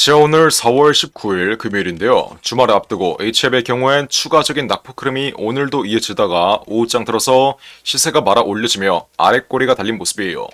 자, 오늘 4월 19일 금요일인데요. 주말을 앞두고 HF의 경우엔 추가적인 낙폭 흐름이 오늘도 이어지다가 오후장 들어서 시세가 말아 올려지며 아랫꼬리가 달린 모습이에요.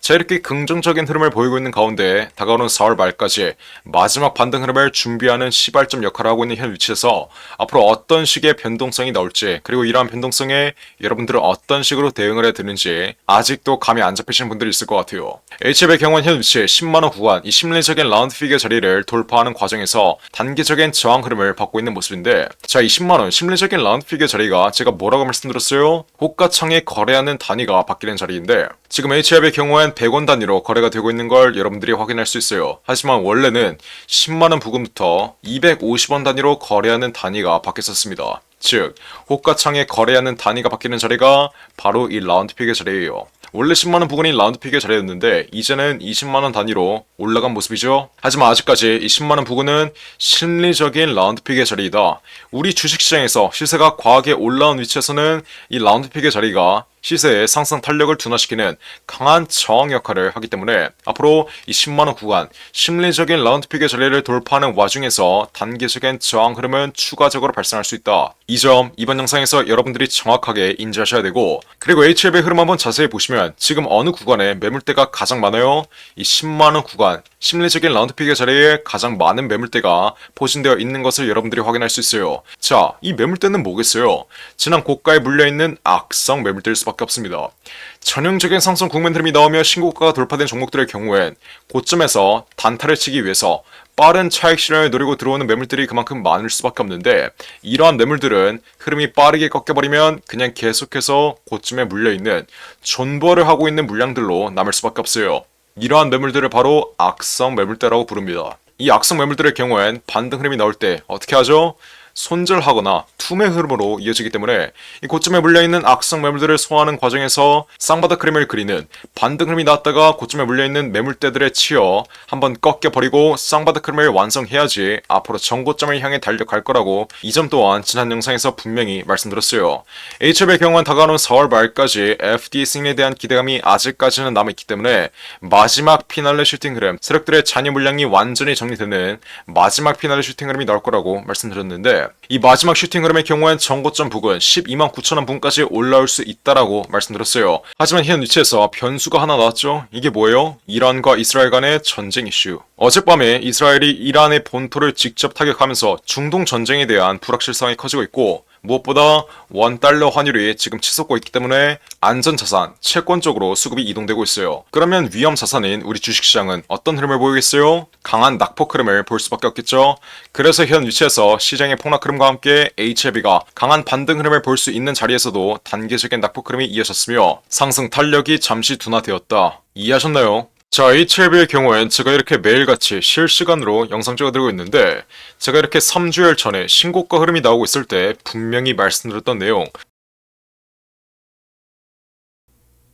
자, 이렇게 긍정적인 흐름을 보이고 있는 가운데 다가오는 4월 말까지 마지막 반등 흐름을 준비하는 시발점 역할을 하고 있는 현 위치에서 앞으로 어떤 식의 변동성이 나올지, 그리고 이러한 변동성에 여러분들은 어떤 식으로 대응을 해야 되는지 아직도 감이 안 잡히시는 분들이 있을 것 같아요. HF의 경우는 현 위치 10만원 구간, 이 심리적인 라운드 피겨 자리를 돌파하는 과정에서 단기적인 저항 흐름을 받고 있는 모습인데, 자, 이 10만원 심리적인 라운드 피겨 자리가 제가 뭐라고 말씀드렸어요? 호가창에 거래하는 단위가 바뀌는 자리인데, 지금 HF의 경우엔 100원 단위로 거래가 되고 있는 걸 여러분들이 확인할 수 있어요. 하지만 원래는 10만원 부근부터 250원 단위로 거래하는 단위가 바뀌었습니다. 즉, 호가창에 거래하는 단위가 바뀌는 자리가 바로 이 라운드 픽의 자리예요. 원래 10만원 부근이 라운드 픽의 자리였는데 이제는 20만원 단위로 올라간 모습이죠. 하지만 아직까지 이 10만원 부근은 심리적인 라운드 픽의 자리이다. 우리 주식시장에서 시세가 과하게 올라온 위치에서는 이 라운드 픽의 자리가 시세의 상승 탄력을 둔화시키는 강한 저항 역할을 하기 때문에 앞으로 이 10만원 구간 심리적인 라운드 픽의 자리를 돌파하는 와중에서 단기적인 저항 흐름은 추가적으로 발생할 수 있다. 이 점 이번 영상에서 여러분들이 정확하게 인지하셔야 되고, 그리고 HF의 흐름 한번 자세히 보시면 지금 어느 구간에 매물대가 가장 많아요? 이 10만원 구간 심리적인 라운드 픽의 자리에 가장 많은 매물대가 포진되어 있는 것을 여러분들이 확인할 수 있어요. 자, 이 매물대는 뭐겠어요? 지난 고가에 물려있는 악성 매물대일 수밖에 없습니다. 전형적인 상승 국면 흐름이 나오며 신고가가 돌파된 종목들의 경우엔 고점에서 단타를 치기 위해서 빠른 차익 실현을 노리고 들어오는 매물들이 그만큼 많을 수밖에 없는데, 이러한 매물들은 흐름이 빠르게 꺾여버리면 그냥 계속해서 고점에 물려있는 존버를 하고 있는 물량들로 남을 수밖에 없어요. 이러한 매물들을 바로 악성 매물대라고 부릅니다. 이 악성 매물들의 경우엔 반등 흐름이 나올 때 어떻게 하죠? 손절하거나 투매 흐름으로 이어지기 때문에 이 고점에 물려있는 악성 매물들을 소화하는 과정에서 쌍바닥 흐름을 그리는 반등 흐름이 나왔다가 고점에 물려있는 매물대들에 치여 한번 꺾여버리고 쌍바닥 흐름을 완성해야지 앞으로 정고점을 향해 달려갈 거라고 이 점 또한 지난 영상에서 분명히 말씀드렸어요. HF의 경우는 다가오는 4월 말까지 FD 승리에 대한 기대감이 아직까지는 남아있기 때문에 마지막 피날레 슈팅 흐름, 세력들의 잔여 물량이 완전히 정리되는 마지막 피날레 슈팅 흐름이 나올 거라고 말씀드렸는데, 이 마지막 슈팅 흐름의 경우엔 정고점 부근 12만 9천원 부근까지 올라올 수 있다라고 말씀드렸어요. 하지만 현 위치에서 변수가 하나 나왔죠. 이게 뭐예요? 이란과 이스라엘 간의 전쟁 이슈. 어젯밤에 이스라엘이 이란의 본토를 직접 타격하면서 중동 전쟁에 대한 불확실성이 커지고 있고, 무엇보다 원달러 환율이 지금 치솟고 있기 때문에 안전자산, 채권 쪽으로 수급이 이동되고 있어요. 그러면 위험 자산인 우리 주식시장은 어떤 흐름을 보이겠어요? 강한 낙폭 흐름을 볼 수밖에 없겠죠. 그래서 현 위치에서 시장의 폭락 흐름과 함께 HLB가 강한 반등 흐름을 볼 수 있는 자리에서도 단기적인 낙폭 흐름이 이어졌으며 상승 탄력이 잠시 둔화되었다. 이해하셨나요? 자, HLB의 경우엔 제가 이렇게 매일같이 실시간으로 영상 찍어드리고 있는데, 제가 이렇게 3주일 전에 신고가 흐름이 나오고 있을 때 분명히 말씀드렸던 내용,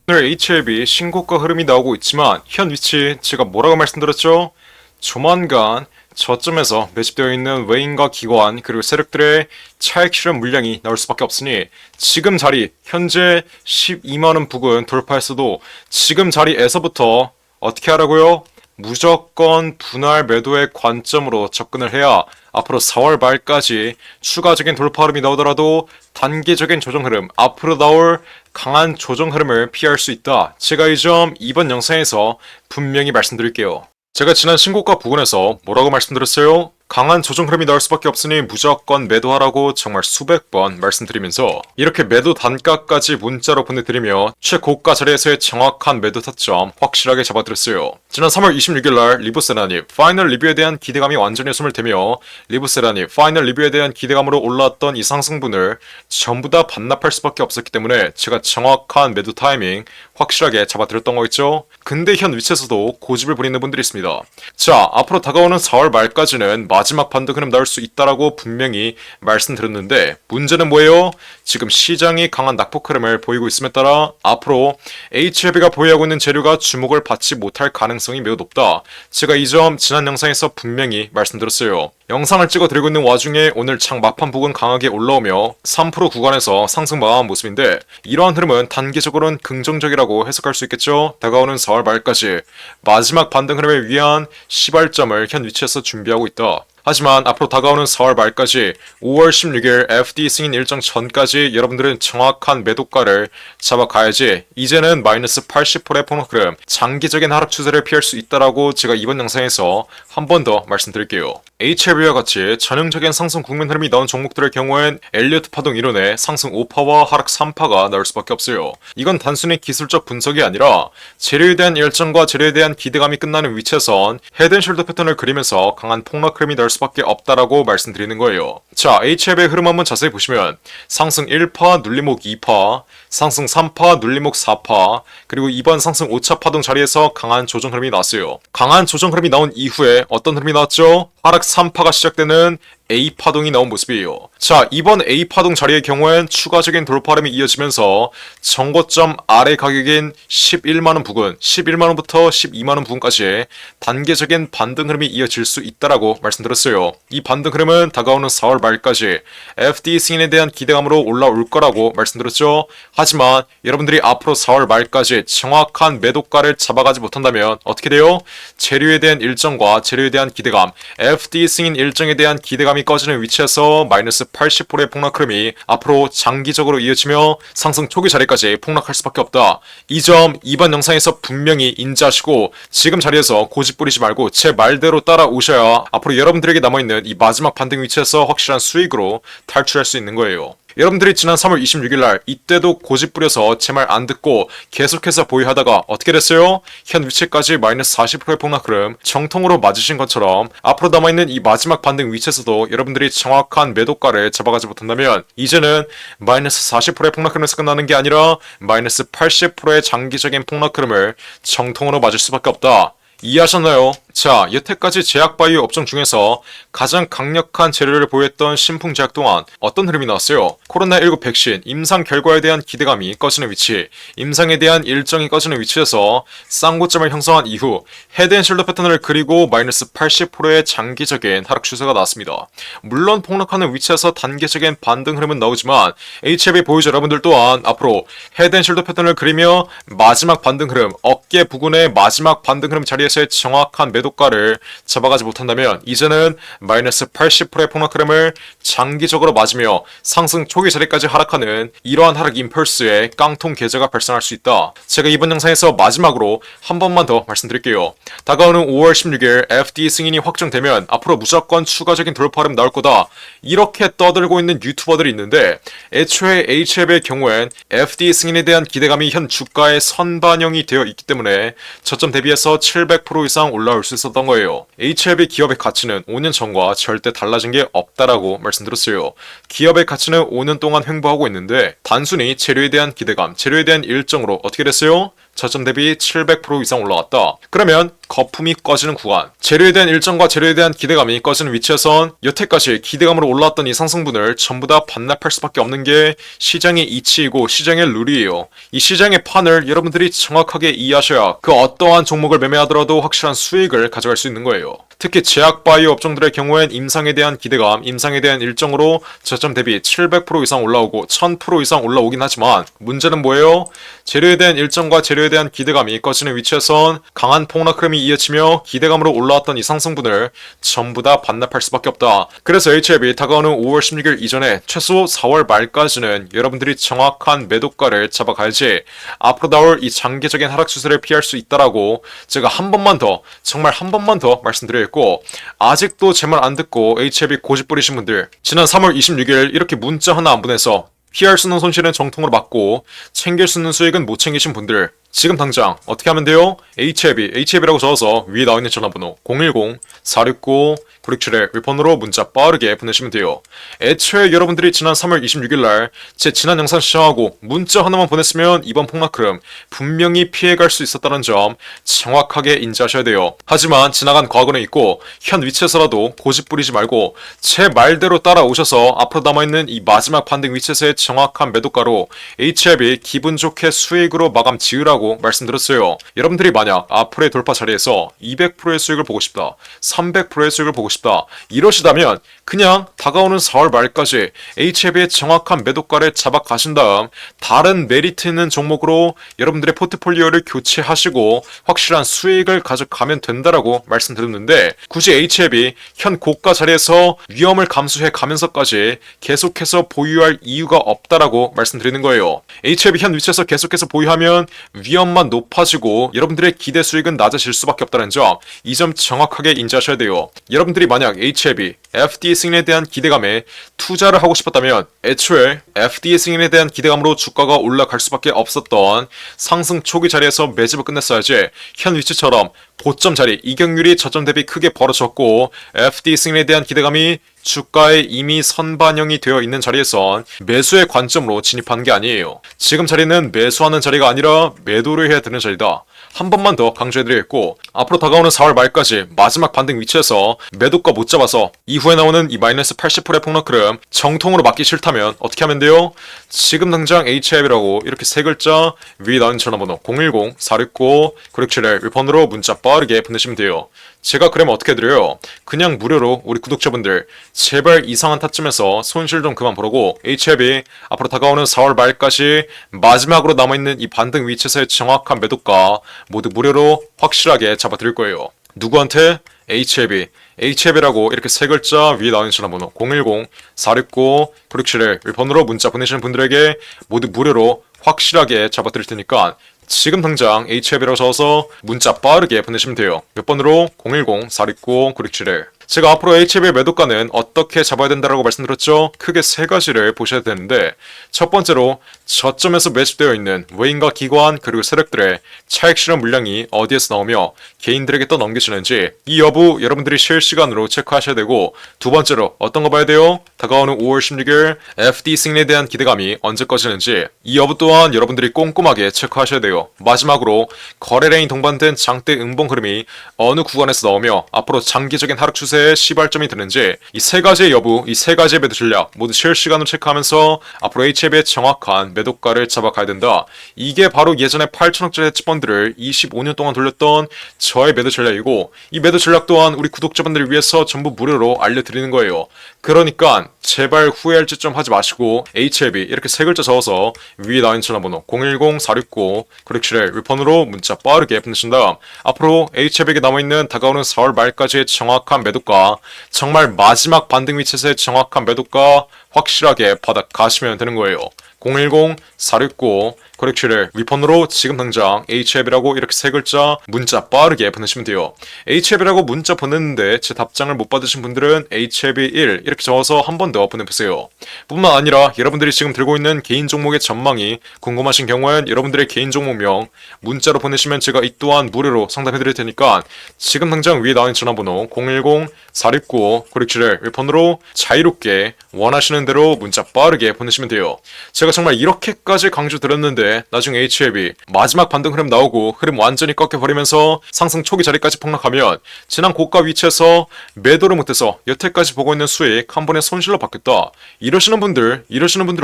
오늘 HLB 신고가 흐름이 나오고 있지만 현 위치 제가 뭐라고 말씀드렸죠? 조만간 저점에서 매집되어 있는 외인과 기관 그리고 세력들의 차익 실현 물량이 나올 수밖에 없으니 지금 자리, 현재 12만원 부근 돌파했어도 지금 자리에서부터 어떻게 하라고요? 무조건 분할 매도의 관점으로 접근을 해야 앞으로 4월 말까지 추가적인 돌파 흐름이 나오더라도 단기적인 조정 흐름, 앞으로 나올 강한 조정 흐름을 피할 수 있다. 제가 이 점 이번 영상에서 분명히 말씀드릴게요. 제가 지난 신고가 부근에서 뭐라고 말씀드렸어요? 강한 조정 흐름이 나올 수밖에 없으니 무조건 매도하라고 정말 수백 번 말씀드리면서 이렇게 매도 단가까지 문자로 보내드리며 최고가 자리에서의 정확한 매도 타점 확실하게 잡아드렸어요. 지난 3월 26일날 리브세라님 파이널 리뷰에 대한 기대감이 완전히 숨을 대며 리브세라님 파이널 리뷰에 대한 기대감으로 올라왔던 이 상승분을 전부 다 반납할 수밖에 없었기 때문에 제가 정확한 매도 타이밍 확실하게 잡아드렸던 거겠죠? 근데 현 위치에서도 고집을 부리는 분들이 있습니다. 자, 앞으로 다가오는 4월 말까지는 마지막 반등 흐름 나올 수 있다라고 분명히 말씀드렸는데, 문제는 뭐예요? 지금 시장이 강한 낙폭 흐름을 보이고 있음에 따라 앞으로 HLB가 보유하고 있는 재료가 주목을 받지 못할 가능성이 매우 높다. 제가 이 점 지난 영상에서 분명히 말씀드렸어요. 영상을 찍어 드리고 있는 와중에 오늘 장 막판 부근 강하게 올라오며 3% 구간에서 상승 마감한 모습인데, 이러한 흐름은 단기적으로는 긍정적이라고 해석할 수 있겠죠. 다가오는 4월 말까지 마지막 반등 흐름을 위한 시발점을 현 위치에서 준비하고 있다. 하지만 앞으로 다가오는 4월 말까지 5월 16일 FD 승인 일정 전까지 여러분들은 정확한 매도가를 잡아가야지 이제는 마이너스 80%의 폭락 흐름, 장기적인 하락 추세를 피할 수 있다라고 제가 이번 영상에서 한 번 더 말씀드릴게요. HLB와 같이 전형적인 상승 국면 흐름이 나온 종목들의 경우엔 엘리어트 파동 이론에 상승 5파와 하락 3파가 나올 수밖에 없어요. 이건 단순히 기술적 분석이 아니라 재료에 대한 열정과 재료에 대한 기대감이 끝나는 위치에선 헤드앤숄더 패턴을 그리면서 강한 폭락 흐름이 나올 수밖에 없다라고 말씀드리는 거예요. 자, HLB의 흐름 한번 자세히 보시면 상승 1파, 눌림목 2파, 상승 3파, 눌림목 4파, 그리고 이번 상승 5차 파동 자리에서 강한 조정 흐름이 나왔어요. 강한 조정 흐름이 나온 이후에 어떤 흐름이 나왔죠? 하락 3파가 시작되는 A파동이 나온 모습이에요. 자, 이번 A파동 자리의 경우엔 추가적인 돌파 흐름이 이어지면서 정고점 아래 가격인 11만원 부근, 11만원부터 12만원 부근까지 단계적인 반등 흐름이 이어질 수 있다라고 말씀드렸어요. 이 반등 흐름은 다가오는 4월 말까지 FD 승인에 대한 기대감으로 올라올 거라고 말씀드렸죠. 하지만 여러분들이 앞으로 4월 말까지 정확한 매도가를 잡아가지 못한다면 어떻게 돼요? 재료에 대한 일정과 재료에 대한 기대감, FD 승인 일정에 대한 기대감이 꺼지는 위치에서 마이너스 80%의 폭락 흐름이 앞으로 장기적으로 이어지며 상승 초기 자리까지 폭락할 수밖에 없다. 이 점 이번 영상에서 분명히 인지하시고 지금 자리에서 고집 부리지 말고 제 말대로 따라오셔야 앞으로 여러분들에게 남아있는 이 마지막 반등 위치에서 확실한 수익으로 탈출할 수 있는 거예요. 여러분들이 지난 3월 26일날 이때도 고집 부려서 제 말 안 듣고 계속해서 보유하다가 어떻게 됐어요? 현 위치까지 마이너스 40%의 폭락 흐름 정통으로 맞으신 것처럼 앞으로 남아있는 이 마지막 반등 위치에서도 여러분들이 정확한 매도가를 잡아가지 못한다면 이제는 마이너스 40%의 폭락 흐름에서 끝나는 게 아니라 마이너스 80%의 장기적인 폭락 흐름을 정통으로 맞을 수밖에 없다. 이해하셨나요? 자, 여태까지 제약바이오 업종 중에서 가장 강력한 재료를 보였던 신풍제약 동안 어떤 흐름이 나왔어요? 코로나19 백신 임상 결과에 대한 기대감이 꺼지는 위치, 임상에 대한 일정이 꺼지는 위치에서 쌍고점을 형성한 이후 헤드앤숄더 패턴을 그리고 마이너스 80%의 장기적인 하락 추세가 나왔습니다. 물론 폭락하는 위치에서 단계적인 반등 흐름은 나오지만 HLB 보유자 여러분들 또한 앞으로 헤드앤숄더 패턴을 그리며 마지막 반등 흐름, 어깨 부근의 마지막 반등 흐름 자리에서의 정확한 매도가를 잡아가지 못한다면 이제는 마이너스 80%의 폭락 흐름을 장기적으로 맞으며 상승 초기 자리까지 하락하는 이러한 하락 임펄스의 깡통 계좌가 발생할 수 있다. 제가 이번 영상에서 마지막으로 한 번만 더 말씀드릴게요. 다가오는 5월 16일 FD 승인이 확정되면 앞으로 무조건 추가적인 돌파 흐름 나올 거다. 이렇게 떠들고 있는 유튜버들이 있는데 애초에 HLB의 경우엔 FD 승인에 대한 기대감이 현 주가에 선반영이 되어 있기 때문에 저점 대비해서 700% 이상 올라올 수 있었던 거예요. HLB 기업의 가치는 5년 전과 절대 달라진 게 없다라고 말씀드렸어요. 기업의 가치는 5년 동안 횡보하고 있는데 단순히 재료에 대한 기대감, 재료에 대한 일정으로 어떻게 됐어요? 저점 대비 700% 이상 올라갔다. 그러면 거품이 꺼지는 구간, 재료에 대한 일정과 재료에 대한 기대감이 꺼지는 위치에선 여태까지 기대감으로 올라왔던 이 상승분을 전부 다 반납할 수밖에 없는 게 시장의 이치이고 시장의 룰이에요. 이 시장의 판을 여러분들이 정확하게 이해하셔야 그 어떠한 종목을 매매하더라도 확실한 수익을 가져갈 수 있는 거예요. 특히 제약바이오 업종들의 경우엔 임상에 대한 기대감, 임상에 대한 일정으로 저점 대비 700% 이상 올라오고 1000% 이상 올라오긴 하지만 문제는 뭐예요? 재료에 대한 일정과 재료에 대한 기대감이 꺼지는 위치에선 강한 폭락 흐름이 이어지며 기대감으로 올라왔던 이 상승분을 전부 다 반납할 수밖에 없다. 그래서 HLB 다가오는 5월 16일 이전에 최소 4월 말까지는 여러분들이 정확한 매도가를 잡아가야지 앞으로 나올 이 장기적인 하락 추세를 피할 수 있다라고 제가 한 번만 더, 정말 한 번만 더 말씀드려요. 있고, 아직도 제 말 안 듣고 HLB 고집 부리신 분들, 지난 3월 26일 이렇게 문자 하나 안 보내서 피할 수 있는 손실은 정통으로 막고 챙길 수 있는 수익은 못 챙기신 분들, 지금 당장 어떻게 하면 돼요? HLB라고 적어서 위에 나와있는 전화번호 010-469-9671 위폰으로 문자 빠르게 보내시면 돼요. 애초에 여러분들이 지난 3월 26일날 제 지난 영상 시청하고 문자 하나만 보냈으면 이번 폭락 흐름 분명히 피해갈 수 있었다는 점 정확하게 인지하셔야 돼요. 하지만 지나간 과거는 있고 현 위치에서라도 고집 부리지 말고 제 말대로 따라오셔서 앞으로 남아있는 이 마지막 반등 위치에서의 정확한 매도가로 HLB 기분 좋게 수익으로 마감 지으라고 있다고 말씀드렸어요. 여러분들이 만약 앞으로의 돌파 자리에서 200%의 수익을 보고 싶다, 300%의 수익을 보고 싶다 이러시다면 그냥 다가오는 4월 말까지 HLB의 정확한 매도가를 잡아 가신 다음 다른 메리트 있는 종목으로 여러분들의 포트폴리오를 교체하시고 확실한 수익을 가져가면 된다라고 말씀드렸는데, 굳이 HLB 현 고가 자리에서 위험을 감수해 가면서까지 계속해서 보유할 이유가 없다라고 말씀드리는 거예요. HLB 현 위치에서 계속해서 보유하면 위험만 높아지고 여러분들의 기대 수익은 낮아질 수밖에 없다는 점, 이 점 정확하게 인지하셔야 돼요. 여러분들이 만약 HLB FDA 승인에 대한 기대감에 투자를 하고 싶었다면 애초에 FDA 승인에 대한 기대감으로 주가가 올라갈 수밖에 없었던 상승 초기 자리에서 매집을 끝냈어야지, 현 위치처럼 고점 자리 이격률이 저점 대비 크게 벌어졌고 FDA 승인에 대한 기대감이 주가에 이미 선반영이 되어 있는 자리에선 매수의 관점으로 진입하는 게 아니에요. 지금 자리는 매수하는 자리가 아니라 매도를 해야 되는 자리다. 한 번만 더 강조해드리겠고, 앞으로 다가오는 4월 말까지 마지막 반등 위치에서 매도가 못 잡아서 이후에 나오는 이 마이너스 80%의 폭락 흐름 정통으로 막기 싫다면 어떻게 하면 돼요? 지금 당장 HLB라고 이렇게 세 글자 위에 나온 전화번호 010-469-967을 1번으로 문자 빠르게 보내시면 돼요. 제가 그러면 어떻게 해드려요? 그냥 무료로 우리 구독자분들 제발 이상한 타점에서 손실 좀 그만 보라고 HLB 앞으로 다가오는 4월 말까지 마지막으로 남아있는 이 반등 위치에서의 정확한 매도가 모두 무료로 확실하게 잡아드릴 거예요. 누구한테? HLB라고 이렇게 세 글자 위에 나오는 전화번호 010-469-967을 1번으로 문자 보내시는 분들에게 모두 무료로 확실하게 잡아드릴 테니까 지금 당장 HLB라고 적어서 문자 빠르게 보내시면 돼요. 몇 번으로? 010-469-967을. 제가 앞으로 HLB의 매도가는 어떻게 잡아야 된다라고 말씀드렸죠? 크게 세 가지를 보셔야 되는데, 첫 번째로 저점에서 매집되어 있는 외인과 기관 그리고 세력들의 차익 실현 물량이 어디에서 나오며 개인들에게 또 넘겨지는지 이 여부 여러분들이 실시간으로 체크하셔야 되고, 두 번째로 어떤 거 봐야 돼요? 다가오는 5월 16일 FD 승인에 대한 기대감이 언제 꺼지는지 이 여부 또한 여러분들이 꼼꼼하게 체크하셔야 돼요. 마지막으로 거래량이 동반된 장대 음봉 흐름이 어느 구간에서 나오며 앞으로 장기적인 하락 추세에 시발점이 드는지 이 세 가지의 여부, 이 세 가지의 매도 전략 모두 실시간으로 체크하면서 앞으로 HLB의 정확한 매도가를 잡아가야 된다. 이게 바로 예전에 8천억짜리 헤지펀드를 25년 동안 돌렸던 저의 매도 전략이고, 이 매도 전략 또한 우리 구독자분들을 위해서 전부 무료로 알려드리는 거예요. 그러니까 제발 후회할 짓 좀 하지 마시고 HLB 이렇게 세 글자 적어서 위에 나온 전화번호 010-469-967을 1번으로 문자 빠르게 보내신 다음 앞으로 HLB에게 남아있는 다가오는 4월 말까지의 정확한 매도가, 정말 마지막 반등 위치에서의 정확한 매도가 확실하게 받아가시면 되는 거예요. 010-469-967을 위폰으로 지금 당장 HLB라고 이렇게 세 글자 문자 빠르게 보내시면 돼요. HLB라고 문자 보냈는데 제 답장을 못 받으신 분들은 HLB1 이렇게 적어서 한 번 더 보내보세요. 뿐만 아니라 여러분들이 지금 들고 있는 개인 종목의 전망이 궁금하신 경우엔 여러분들의 개인 종목명 문자로 보내시면 제가 이 또한 무료로 상담해드릴 테니까 지금 당장 위에 나온 전화번호 010-469-967을 위폰으로 자유롭게 원하시는 대로 문자 빠르게 보내시면 돼요. 제가 정말 이렇게까지 강조드렸는데 나중에 HLB 마지막 반등 흐름 나오고 흐름 완전히 꺾여버리면서 상승 초기 자리까지 폭락하면 지난 고가 위치에서 매도를 못해서 여태까지 보고 있는 수익 한 번에 손실로 바뀌었다. 이러시는 분들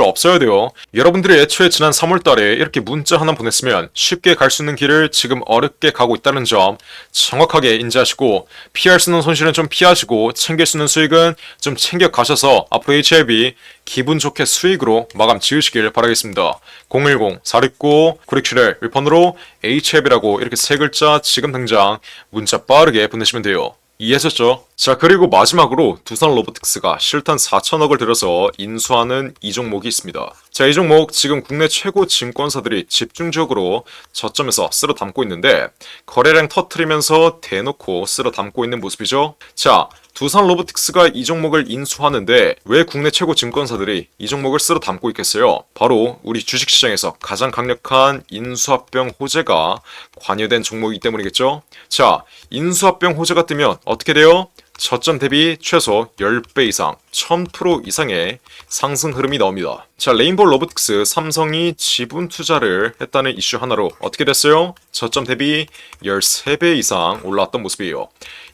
없어야 돼요. 여러분들이 애초에 지난 3월달에 이렇게 문자 하나 보냈으면 쉽게 갈 수 있는 길을 지금 어렵게 가고 있다는 점 정확하게 인지하시고, 피할 수 있는 손실은 좀 피하시고 챙길 수 있는 수익은 좀 챙겨 가셔서 앞으로 HLB 기분 좋게 수익으로 마감 지으시길 바라겠습니다. 010-469-967을 1번으로 HLB라고 이렇게 세 글자 지금 당장 문자 빠르게 보내시면 돼요. 이해하셨죠? 자, 그리고 마지막으로 두산 로보틱스가 실탄 4천억을 들여서 인수하는 이 종목이 있습니다. 자, 이 종목 지금 국내 최고 증권사들이 집중적으로 저점에서 쓸어 담고 있는데 거래량 터트리면서 대놓고 쓸어 담고 있는 모습이죠. 자, 두산 로보틱스가 이 종목을 인수하는데 왜 국내 최고 증권사들이 이 종목을 쓸어 담고 있겠어요? 바로 우리 주식시장에서 가장 강력한 인수합병 호재가 관여된 종목이기 때문이겠죠? 자, 인수합병 호재가 뜨면 어떻게 돼요? 저점 대비 최소 10배 이상, 1000% 이상의 상승 흐름이 나옵니다. 자, 레인보우 로보틱스 삼성이 지분 투자를 했다는 이슈 하나로 어떻게 됐어요? 저점 대비 13배 이상 올라왔던 모습이에요.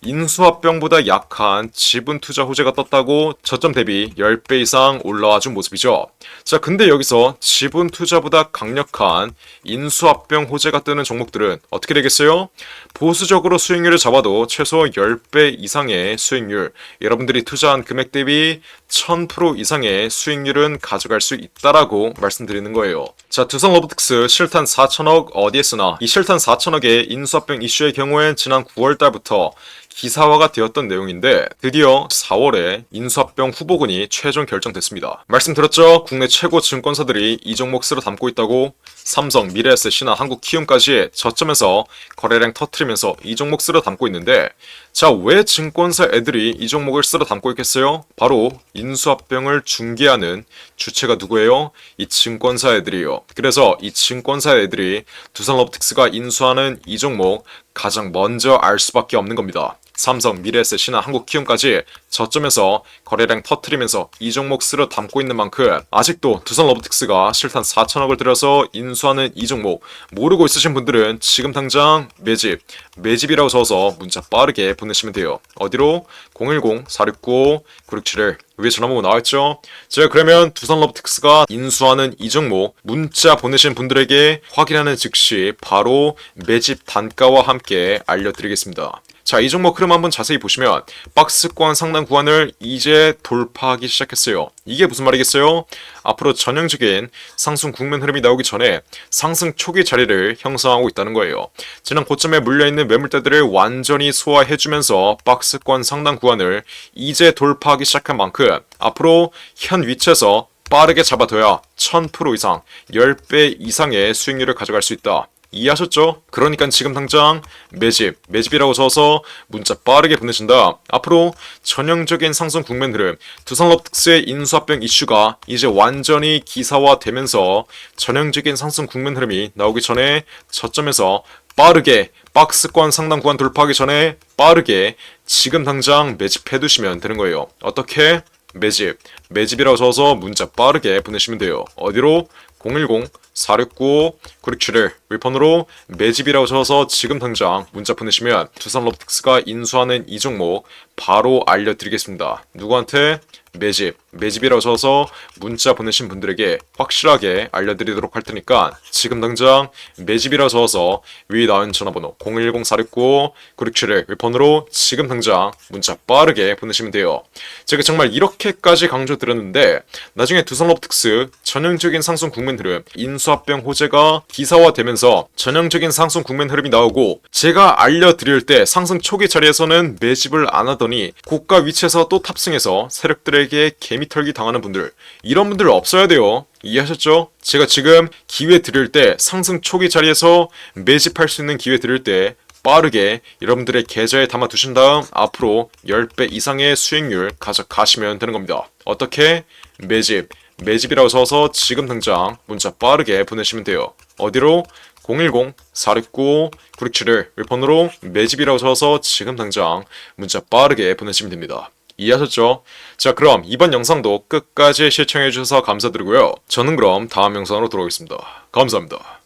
인수합병보다 약한 지분 투자 호재가 떴다고 저점 대비 10배 이상 올라와 준 모습이죠. 자, 근데 여기서 지분 투자보다 강력한 인수합병 호재가 뜨는 종목들은 어떻게 되겠어요? 보수적으로 수익률을 잡아도 최소 10배 이상의 수익률, 여러분들이 투자한 금액 대비 1000% 이상의 수익률은 가져갈 수 있다라고 말씀드리는 거예요. 자, 두산 로보틱스 실탄 4천억 어디에 쓰나? 이 실탄 4천억의 인수합병 이슈의 경우엔 지난 9월 달부터 기사화가 되었던 내용인데 드디어 4월에 인수합병 후보군이 최종 결정됐습니다. 말씀드렸죠? 국내 최고 증권사들이 이 종목 쓸어 담고 있다고. 삼성, 미래에셋이나 한국키움까지 저점에서 거래량 터트리면서 이 종목 쓸어 담고 있는데, 자, 왜 증권사 애들이 이 종목을 쓸어 담고 있겠어요? 바로 인수합병을 중개하는 주체가 누구예요? 이 증권사 애들이에요. 그래서 이 증권사 애들이 두산 로보틱스가 인수하는 이 종목 가장 먼저 알 수밖에 없는 겁니다. 삼성, 미래에셋이나 한국키움까지 저점에서 거래량 터트리면서 이 종목 쓸어 담고 있는 만큼 아직도 두산 로보틱스가 실탄 4천억을 들여서 인수하는 이 종목 모르고 있으신 분들은 지금 당장 매집이라고 적어서 문자 빠르게 보내시면 돼요. 어디로? 010-469-9671 위에 전화번호 나와있죠? 제가 그러면 두산 로보틱스가 인수하는 이 종목 문자 보내신 분들에게 확인하는 즉시 바로 매집 단가와 함께 알려드리겠습니다. 자, 이 종목 흐름 한번 자세히 보시면 박스권 상단 구간을 이제 돌파하기 시작했어요. 이게 무슨 말이겠어요? 앞으로 전형적인 상승 국면 흐름이 나오기 전에 상승 초기 자리를 형성하고 있다는 거예요. 지난 고점에 물려있는 매물대들을 완전히 소화해주면서 박스권 상단 구간을 이제 돌파하기 시작한 만큼 앞으로 현 위치에서 빠르게 잡아둬야 1000% 이상, 10배 이상의 수익률을 가져갈 수 있다. 이해하셨죠? 그러니까 지금 당장 매집이라고 적어서 문자 빠르게 보내신다. 앞으로 전형적인 상승 국면 흐름, 두산 로보틱스의 인수합병 이슈가 이제 완전히 기사화되면서 전형적인 상승 국면 흐름이 나오기 전에 저점에서 빠르게 박스권 상단 구간 돌파하기 전에 빠르게 지금 당장 매집해두시면 되는 거예요. 어떻게? 매집이라고 적어서 문자 빠르게 보내시면 돼요. 어디로? 010-469-9671 윌폰으로 매집이라고 적어서 지금 당장 문자 보내시면 두산 로보틱스가 인수하는 이 종목 바로 알려드리겠습니다. 누구한테? 매집이라고 적어서 문자 보내신 분들에게 확실하게 알려드리도록 할 테니까 지금 당장 매집이라고 적어서 위에 나온 전화번호 010-469-9671 윌폰으로 지금 당장 문자 빠르게 보내시면 돼요. 제가 정말 이렇게까지 강조드렸는데 나중에 두산 로보틱스 전형적인 상승 국면 흐름, 인수합병 호재가 기사화되면서 전형적인 상승 국면 흐름이 나오고 제가 알려드릴 때 상승 초기 자리에서는 매집을 안 하더니 고가 위치에서 또 탑승해서 세력들에게 개미털기 당하는 분들, 이런 분들 없어야 돼요. 이해하셨죠? 제가 지금 기회 드릴 때 상승 초기 자리에서 매집할 수 있는 기회 드릴 때 빠르게 여러분들의 계좌에 담아 두신 다음 앞으로 10배 이상의 수익률 가져가시면 되는 겁니다. 어떻게? 매집이라고 적어서 지금 당장 문자 빠르게 보내시면 돼요. 어디로? 010-469-9671 윌폰으로 매집이라고 적어서 지금 당장 문자 빠르게 보내시면 됩니다. 이해하셨죠? 자, 그럼 이번 영상도 끝까지 시청해주셔서 감사드리고요. 저는 그럼 다음 영상으로 돌아오겠습니다. 감사합니다.